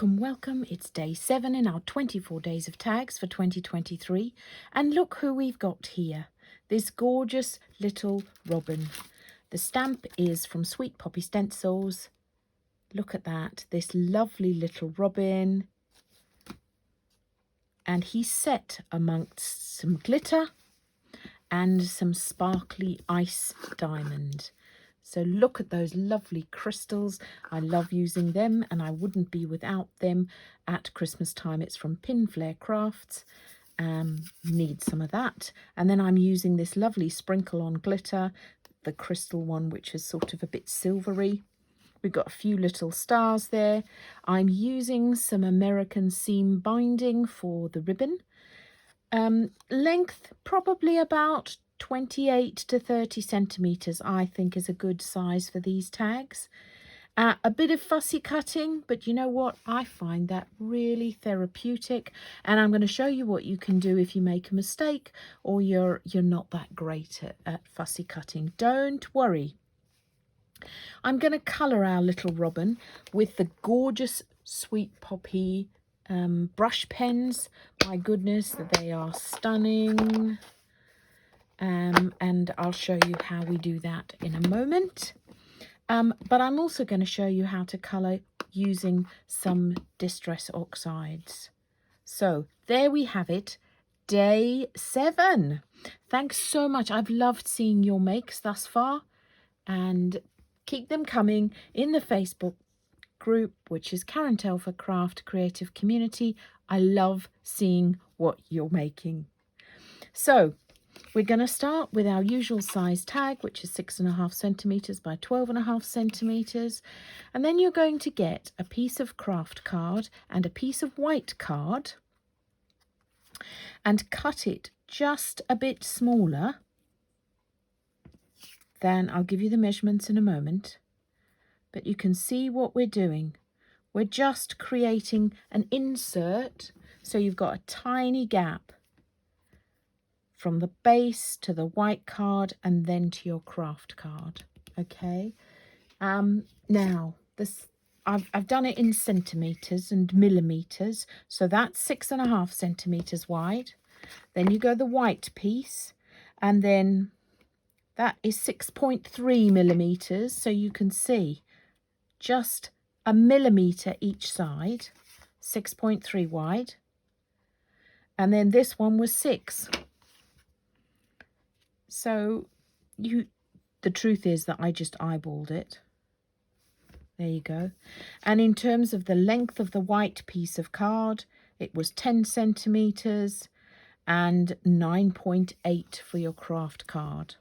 Welcome, welcome. It's day 7 in our 24 days of tags for 2023. And look who we've got here. This gorgeous little robin. The stamp is from Sweet Poppy Stencils. Look at that. This lovely little robin. And he's set amongst some glitter and some sparkly ice diamond. So look at those lovely crystals. I love using them and I wouldn't be without them at Christmas time. It's from Pin Flare Crafts. Need some of that. And then I'm using this lovely sprinkle on glitter, the crystal one, which is sort of a bit silvery. We've got a few little stars there. I'm using some American seam binding for the ribbon. Length probably about 28 to 30 centimeters, I think, is a good size for these tags. A bit of fussy cutting, but you know what? I find that really therapeutic, and I'm going to show you what you can do if you make a mistake or you're not that great at fussy cutting. Don't worry. I'm going to colour our little robin with the gorgeous Sweet Poppy brush pens. My goodness, they are stunning. And I'll show you how we do that in a moment. But I'm also going to show you how to colour using some Distress Oxides. So there we have it, day 7. Thanks so much. I've loved seeing your makes thus far, and keep them coming in the Facebook group, which is Karen Telfer Craft Creative Community. I love seeing what you're making. So we're going to start with our usual size tag, which is 6.5 centimeters by 12.5 centimeters. And then you're going to get a piece of craft card and a piece of white card and cut it just a bit smaller than, I'll give you the measurements in a moment, but you can see what we're doing. We're just creating an insert, so you've got a tiny gap from the base to the white card and then to your craft card. Okay. Now this I've done it in centimeters and millimeters, so that's 6.5 centimeters wide. Then you go the white piece, and then that is 6.3 millimeters, so you can see just a millimeter each side, 6.3 wide, and then this one was 6. So the truth is that I just eyeballed it. There you go. And in terms of the length of the white piece of card, it was 10 centimeters and 9.8 for your craft card.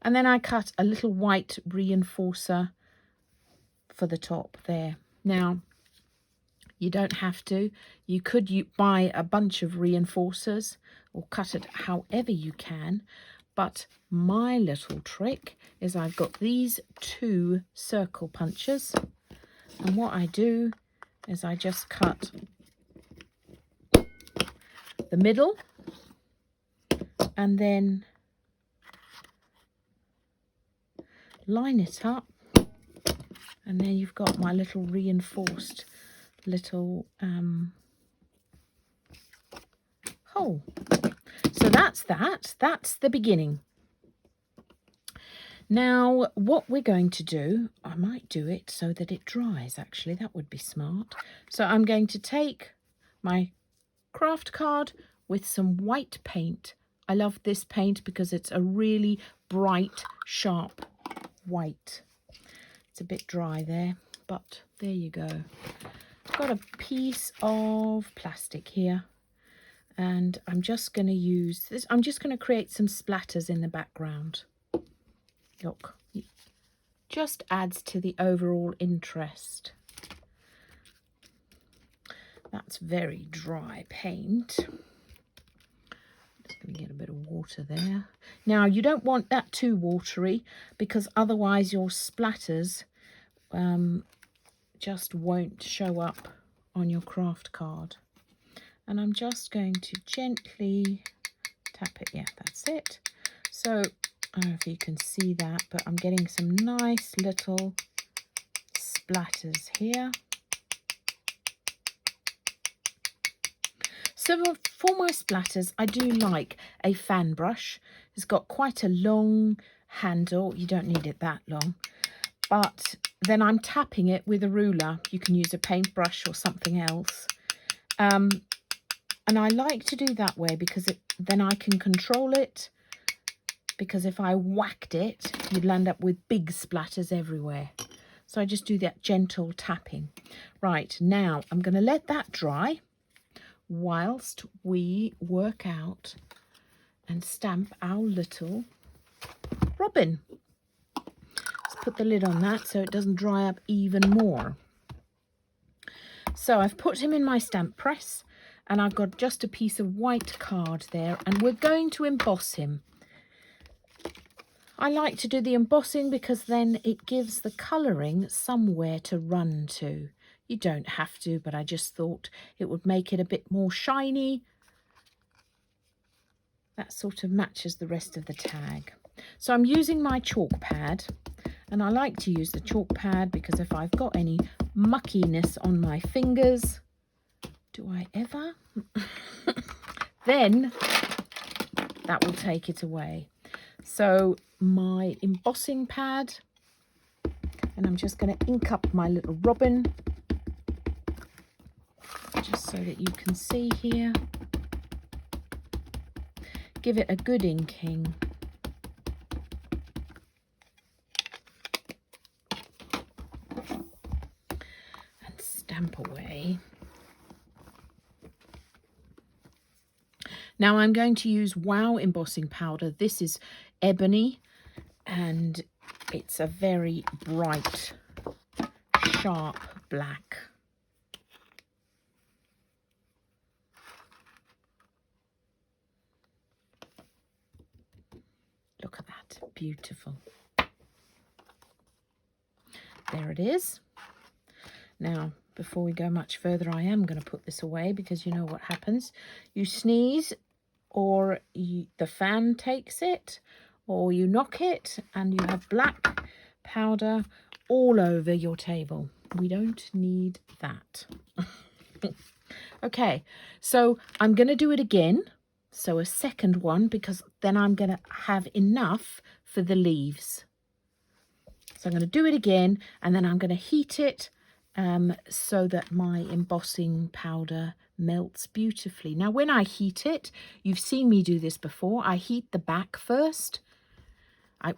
And then I cut a little white reinforcer for the top there. Now, you don't have to. You could buy a bunch of reinforcers or cut it however you can. But my little trick is I've got these 2 circle punches, and what I do is I just cut the middle and then line it up, and there you've got my little reinforced little hole. So that's the beginning. Now what we're going to do, I might do it so that it dries, actually, that would be smart. So I'm going to take my craft card with some white paint. I love this paint because it's a really bright, sharp white. It's a bit dry there, but there you go. I've got a piece of plastic here, and I'm just going to use this. I'm just going to create some splatters in the background. Look, it just adds to the overall interest. That's very dry paint. Just going to get a bit of water there. Now, you don't want that too watery, because otherwise your splatters just won't show up on your craft card. And I'm just going to gently tap it. Yeah, that's it. So I don't know if you can see that, but I'm getting some nice little splatters here. So for my splatters, I do like a fan brush. It's got quite a long handle. You don't need it that long. But then I'm tapping it with a ruler. You can use a paintbrush or something else. And I like to do that way because then I can control it. Because if I whacked it, you'd land up with big splatters everywhere. So I just do that gentle tapping. Right, now I'm going to let that dry whilst we work out and stamp our little robin. Let's put the lid on that so it doesn't dry up even more. So I've put him in my stamp press and I've got just a piece of white card there and we're going to emboss him. I like to do the embossing because then it gives the colouring somewhere to run to. You don't have to, but I just thought it would make it a bit more shiny. That sort of matches the rest of the tag. So I'm using my chalk pad, and I like to use the chalk pad because if I've got any muckiness on my fingers, do I ever? Then that will take it away. So my embossing pad, and I'm just going to ink up my little robin, just so that you can see here. Give it a good inking. And stamp away. Now I'm going to use Wow embossing powder. This is ebony and it's a very bright, sharp black. Look at that, beautiful. There it is. Now, before we go much further, I am going to put this away because you know what happens. You sneeze or the fan takes it or you knock it and you have black powder all over your table. We don't need that. Okay, so I'm going to do it again. So a second one, because then I'm going to have enough for the leaves. So I'm going to do it again and then I'm going to heat it so that my embossing powder melts beautifully. Now when I heat it, you've seen me do this before, I heat the back first. I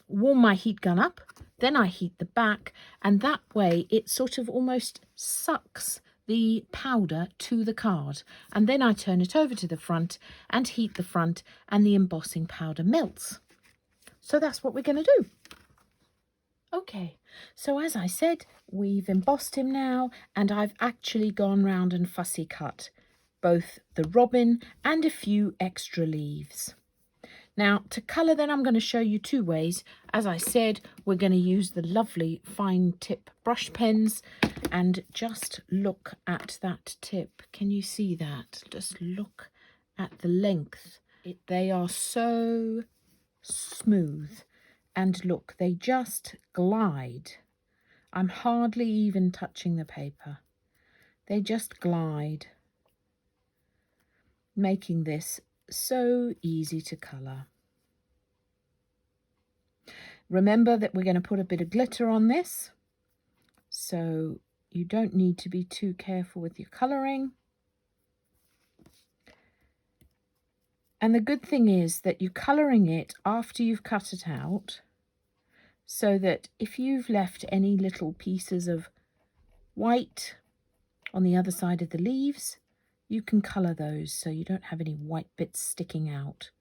warm my heat gun up, then I heat the back, and that way it sort of almost sucks the powder to the card, and then I turn it over to the front and heat the front and the embossing powder melts. So that's what we're going to do. Okay, so as I said, we've embossed him now, and I've actually gone round and fussy cut both the robin and a few extra leaves. Now to colour then I'm going to show you two ways. As I said, we're going to use the lovely fine tip brush pens and just look at that tip. Can you see that? Just look at the length. They are so smooth. And look, they just glide. I'm hardly even touching the paper. They just glide, making this so easy to colour. Remember that we're going to put a bit of glitter on this, so you don't need to be too careful with your colouring. And the good thing is that you're colouring it after you've cut it out, so that if you've left any little pieces of white on the other side of the leaves, you can colour those so you don't have any white bits sticking out.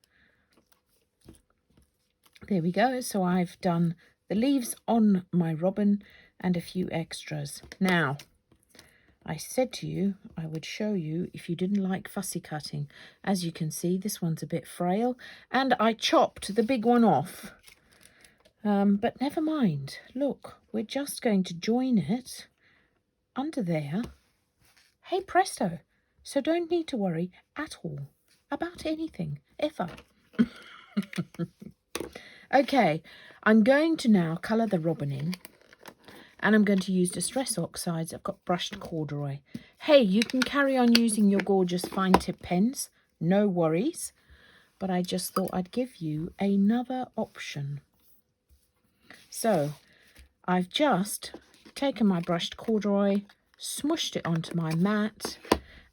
There we go. So I've done the leaves on my robin and a few extras. Now, I said to you I would show you if you didn't like fussy cutting. As you can see, this one's a bit frail, and I chopped the big one off. But never mind. Look, we're just going to join it under there. Hey presto. So don't need to worry at all about anything, ever. Okay, I'm going to now colour the robin in. And I'm going to use Distress Oxides. I've got brushed corduroy. Hey, you can carry on using your gorgeous fine tip pens. No worries. But I just thought I'd give you another option. So I've just taken my brushed corduroy, smushed it onto my mat,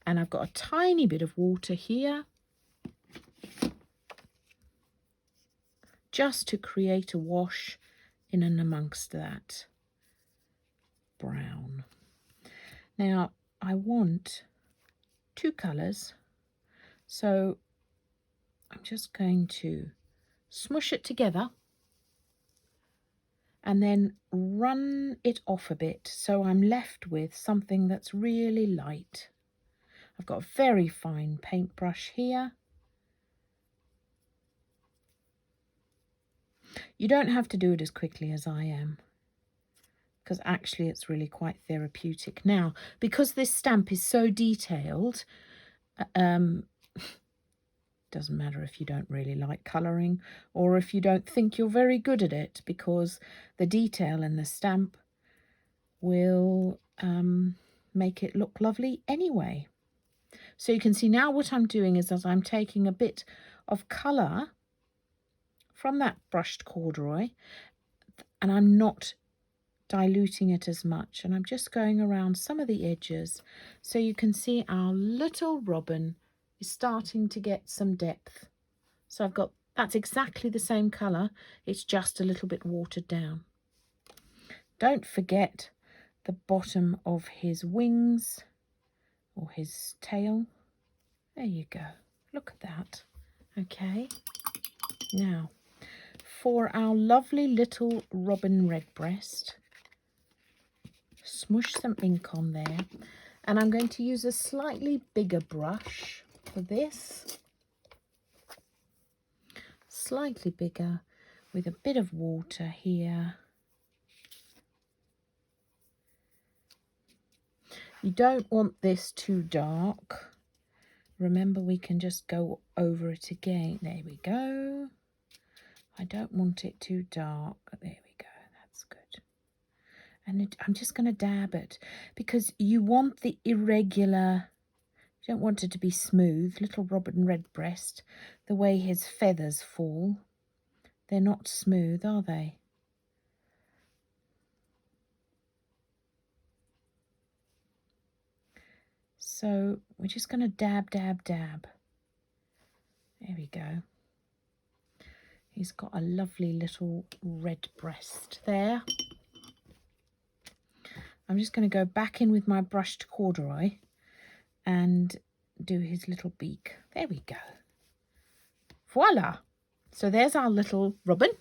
and I've got a tiny bit of water here just to create a wash in and amongst that brown. Now I want two colours, so I'm just going to smush it together and then run it off a bit so I'm left with something that's really light. I've got a very fine paintbrush here. You don't have to do it as quickly as I am, because actually it's really quite therapeutic. Now, because this stamp is so detailed, doesn't matter if you don't really like colouring or if you don't think you're very good at it, because the detail in the stamp will make it look lovely anyway. So you can see now what I'm doing is that I'm taking a bit of colour from that brushed corduroy and I'm not diluting it as much, and I'm just going around some of the edges so you can see our little robin is starting to get some depth. So I've got, that's exactly the same colour, it's just a little bit watered down. Don't forget the bottom of his wings or his tail. There you go, look at that. Okay, now for our lovely little robin redbreast, smush some ink on there, and I'm going to use a slightly bigger brush for this, slightly bigger, with a bit of water here. You don't want this too dark. Remember, we can just go over it again. There we go. I don't want it too dark. There we go, that's good. And I'm just going to dab it, because you want the irregular, you don't want it to be smooth. Little robin redbreast, the way his feathers fall, they're not smooth, are they? So we're just going to dab, dab, dab. There we go. He's got a lovely little red breast there. I'm just going to go back in with my brushed corduroy and do his little beak. There we go. Voila! So there's our little robin.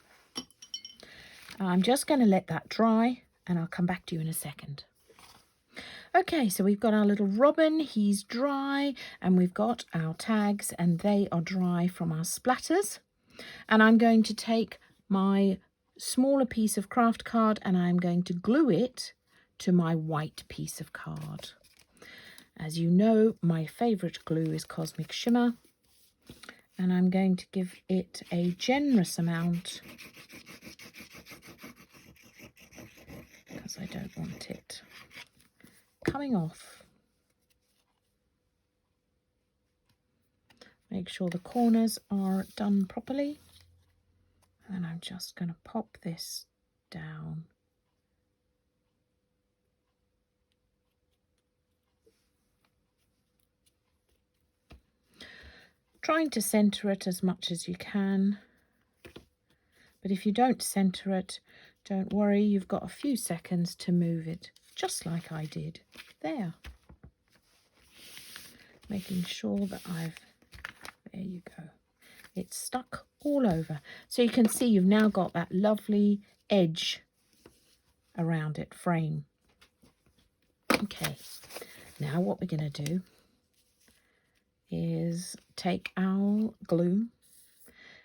I'm just going to let that dry and I'll come back to you in a second. Okay, so we've got our little robin, he's dry, and we've got our tags and they are dry from our splatters. And I'm going to take my smaller piece of craft card and I'm going to glue it to my white piece of card. As you know, my favourite glue is Cosmic Shimmer, and I'm going to give it a generous amount because I don't want it coming off. Make sure the corners are done properly, and I'm just going to pop this down. Trying to centre it as much as you can, but if you don't centre it, don't worry, you've got a few seconds to move it, just like I did there. Making sure that there you go, it's stuck all over. So you can see you've now got that lovely edge around it, frame. Okay, now what we're going to do is take our glue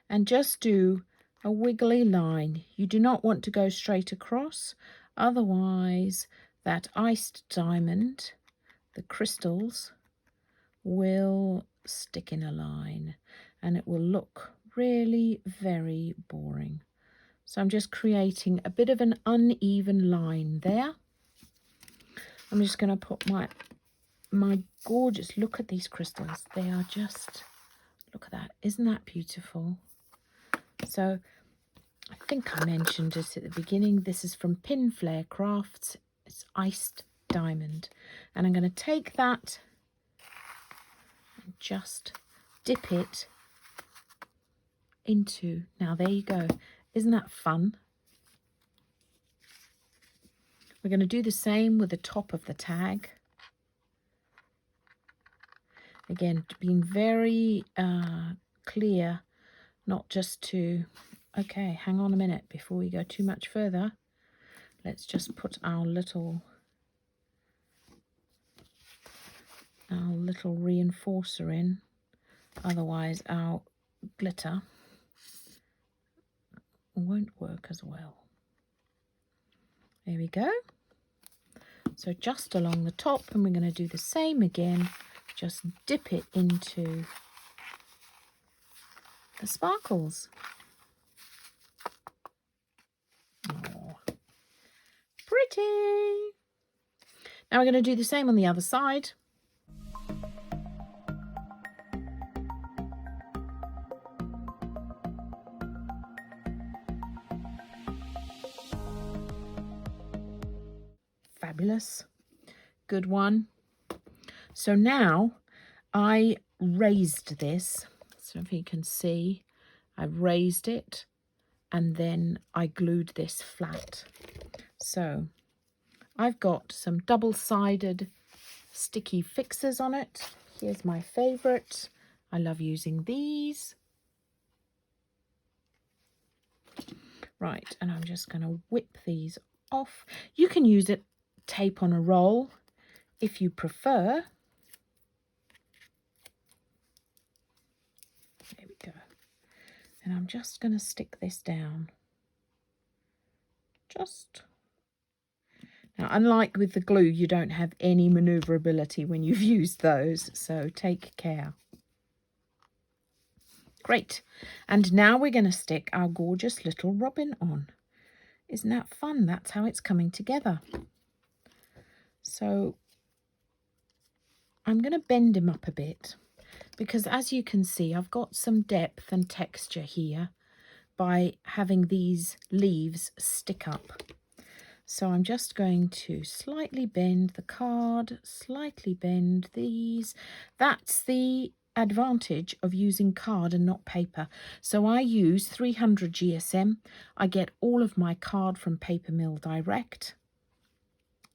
and just do a wiggly line. You do not want to go straight across, otherwise that iced diamond, the crystals, will stick in a line and it will look really very boring. So I'm just creating a bit of an uneven line there. I'm just going to put my gorgeous, look at these crystals. They are just, look at that. Isn't that beautiful? So I think I mentioned it at the beginning. This is from Pin Flare Crafts. It's iced diamond. And I'm going to take that and just dip it into, now there you go. Isn't that fun? We're going to do the same with the top of the tag. Again, being very clear, not just to, okay, hang on a minute before we go too much further. Let's just put our little reinforcer in, otherwise our glitter won't work as well. There we go. So just along the top, and we're going to do the same again. Just dip it into the sparkles. Oh, pretty. Now we're going to do the same on the other side. Fabulous. Good one. So now I raised this. So if you can see, I raised it and then I glued this flat. So I've got some double-sided sticky fixers on it. Here's my favorite. I love using these. Right, and I'm just going to whip these off. You can use it tape on a roll if you prefer. There we go. And I'm just going to stick this down. Now, unlike with the glue, you don't have any maneuverability when you've used those, so take care. Great. And now we're going to stick our gorgeous little robin on. Isn't that fun? That's how it's coming together. So I'm going to bend him up a bit because, as you can see, I've got some depth and texture here by having these leaves stick up. So I'm just going to slightly bend the card, slightly bend these. That's the advantage of using card and not paper. So I use 300 GSM. I get all of my card from Papermill direct.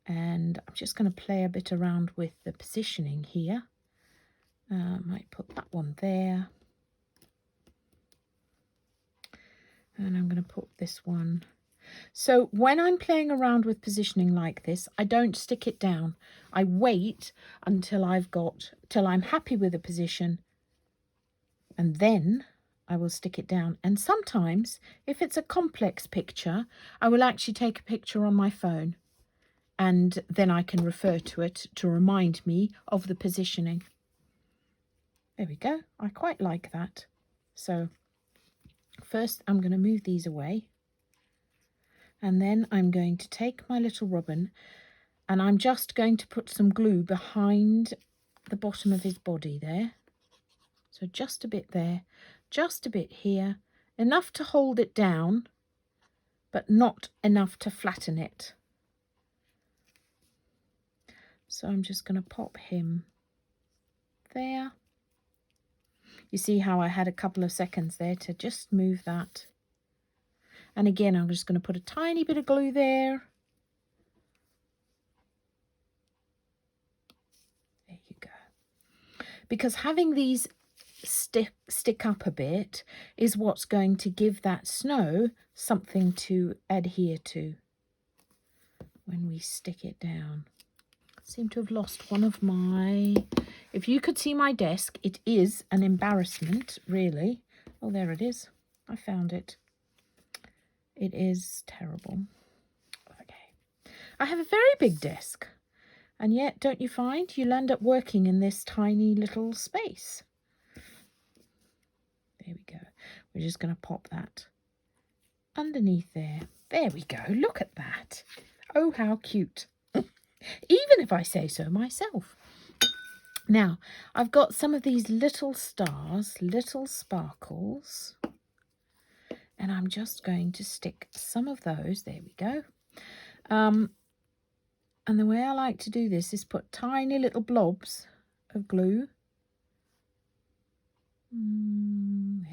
And I'm just going to play a bit around with the positioning here. Might put that one there. And I'm going to put this one. So when I'm playing around with positioning like this, I don't stick it down. I wait until I'm happy with the position, and then I will stick it down. And sometimes, if it's a complex picture, I will actually take a picture on my phone, and then I can refer to it to remind me of the positioning. There we go. I quite like that. So first I'm going to move these away. And then I'm going to take my little robin and I'm just going to put some glue behind the bottom of his body there. So just a bit there, just a bit here, enough to hold it down, but not enough to flatten it. So I'm just going to pop him there. You see how I had a couple of seconds there to just move that. And again, I'm just going to put a tiny bit of glue there. There you go. Because having these stick up a bit is what's going to give that snow something to adhere to when we stick it down. I seem to have lost one of my... If you could see my desk, it is an embarrassment, really. Oh, there it is. I found it. It is terrible. Okay. I have a very big desk. And yet, don't you find, you'll end up working in this tiny little space. There we go. We're just going to pop that underneath there. There we go. Look at that. Oh, how cute. Even if I say so myself. Now, I've got some of these little stars, little sparkles, and I'm just going to stick some of those. There we go. And the way I like to do this is put tiny little blobs of glue. An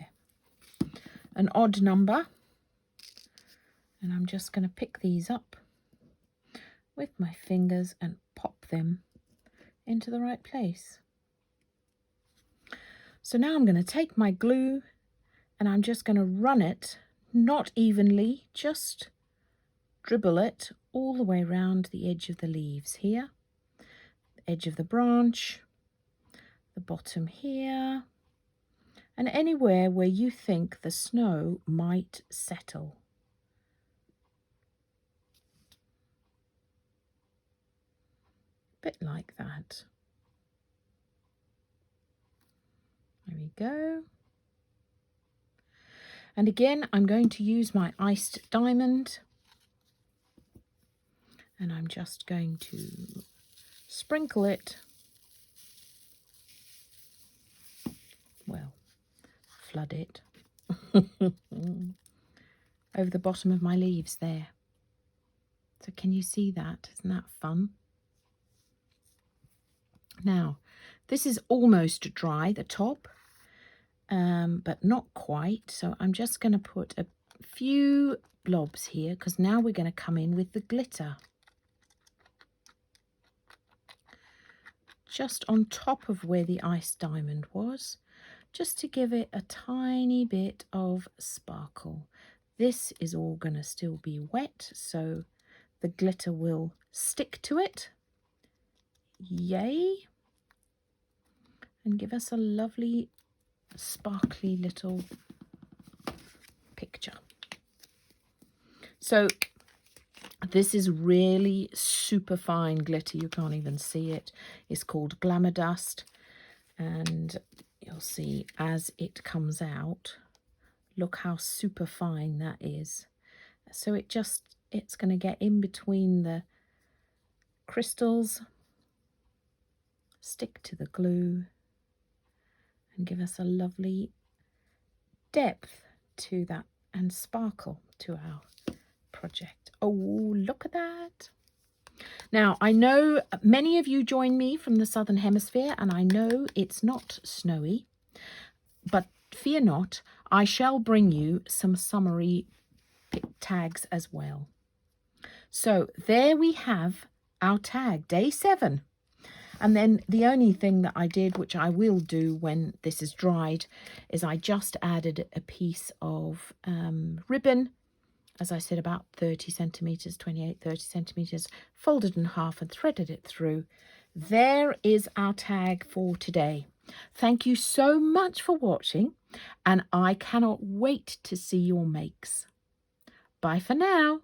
odd number. And I'm just going to pick these up with my fingers and pop them into the right place. So now I'm going to take my glue and I'm just going to run it, not evenly, just dribble it all the way around the edge of the leaves here, the edge of the branch, the bottom here, and anywhere where you think the snow might settle. A bit like that. There we go. And again, I'm going to use my iced diamond. And I'm just going to sprinkle it, well, flood it, over the bottom of my leaves there. So can you see that? Isn't that fun? Now, this is almost dry, the top, but not quite. So I'm just going to put a few blobs here because now we're going to come in with the glitter. Just on top of where the iced diamond was, just to give it a tiny bit of sparkle. This is all going to still be wet, so the glitter will stick to it. Yay! And give us a lovely sparkly little picture. So this is really super fine glitter. You can't even see it. It's called Glamour Dust. And you'll see as it comes out, look how super fine that is. So it's going to get in between the crystals, stick to the glue, and give us a lovely depth to that and sparkle to our project. Oh, look at that. Now, I know many of you join me from the Southern Hemisphere, and I know it's not snowy, but fear not, I shall bring you some summery tags as well. So there we have our tag, day 7. And then the only thing that I did, which I will do when this is dried, is I just added a piece of ribbon, as I said, about 30 centimetres, 28, 30 centimetres, folded in half and threaded it through. There is our tag for today. Thank you so much for watching, and I cannot wait to see your makes. Bye for now.